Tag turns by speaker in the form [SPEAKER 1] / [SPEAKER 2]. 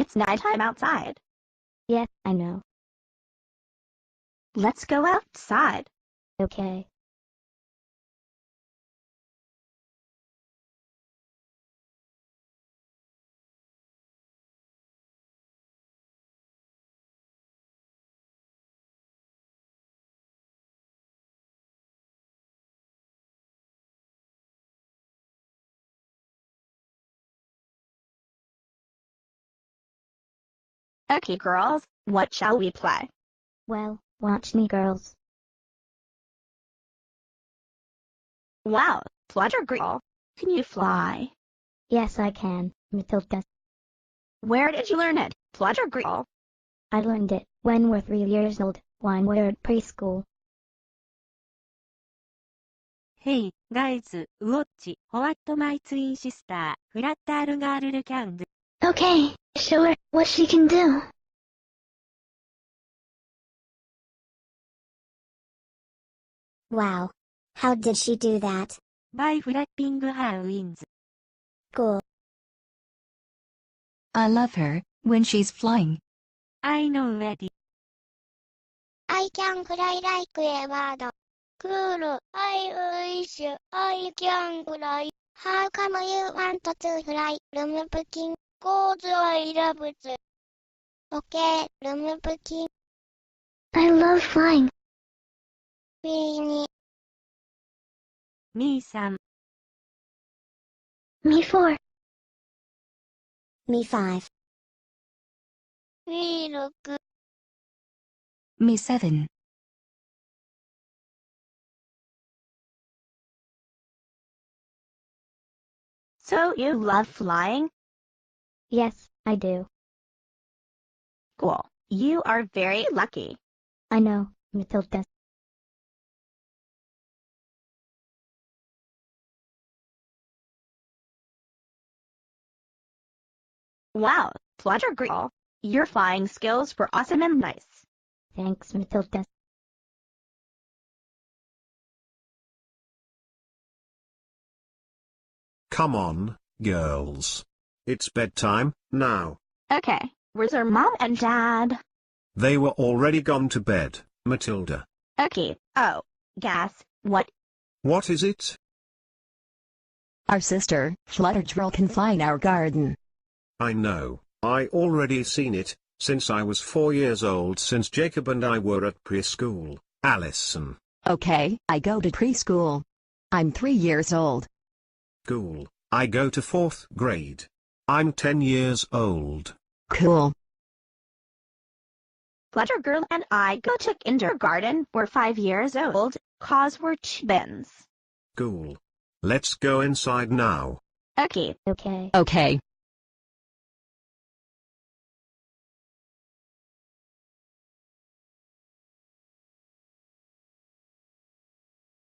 [SPEAKER 1] It's nighttime outside.
[SPEAKER 2] Yes, I know.
[SPEAKER 1] Let's go outside.
[SPEAKER 2] Okay.
[SPEAKER 1] Okay, girls, what shall we play?
[SPEAKER 2] Well, watch me, girls.
[SPEAKER 1] Wow, Fluttergirl, can you fly?
[SPEAKER 2] Yes, I can, Matilda.
[SPEAKER 1] Where did you learn it, Fluttergirl?
[SPEAKER 2] I learned it when we're 3 years old, when we're at preschool.
[SPEAKER 3] Hey, guys, watch What My Twin Sister, Fluttergirl can do.
[SPEAKER 2] Okay, show her what she can do.
[SPEAKER 4] Wow. How did she do that?
[SPEAKER 3] By flapping her wings.
[SPEAKER 4] Cool.
[SPEAKER 5] I love her when she's flying.
[SPEAKER 3] I know Eddie.
[SPEAKER 4] I can fly like a bird. Cool. I wish I can fly. How come you want to fly, Rumpukin? 'Cause I love it. Okay, Rumpukin.
[SPEAKER 2] I love flying.
[SPEAKER 4] Really?
[SPEAKER 3] Me さん。
[SPEAKER 2] Me 4.
[SPEAKER 4] Me 5. Me 6.
[SPEAKER 5] Me 7.
[SPEAKER 1] So you love flying?
[SPEAKER 2] Yes, I do.
[SPEAKER 1] Cool. You are very lucky.
[SPEAKER 2] I know, Matilda.
[SPEAKER 1] Wow, Fluttergirl, your flying skills were awesome and nice.
[SPEAKER 2] Thanks, Matilda.
[SPEAKER 6] Come on, girls. It's bedtime now.
[SPEAKER 1] Okay, where's our mom and dad?
[SPEAKER 6] They were already gone to bed, Matilda.
[SPEAKER 1] Okay, oh, gas, what?
[SPEAKER 6] What is it?
[SPEAKER 5] Our sister, Fluttergirl, can fly in our garden.
[SPEAKER 6] I know, I already seen it, since I was 4 years old, since Jacob and I were at preschool, Allison.
[SPEAKER 5] Okay, I go to preschool. I'm 3 years old.
[SPEAKER 6] Cool, I go to 4th grade. I'm 10 years old.
[SPEAKER 5] Cool.
[SPEAKER 1] Fluttergirl and I go to kindergarten. We're 5 years old, 'cause we're twins.
[SPEAKER 6] Cool. Let's go inside now.
[SPEAKER 1] Okay.
[SPEAKER 2] Okay.
[SPEAKER 5] Okay.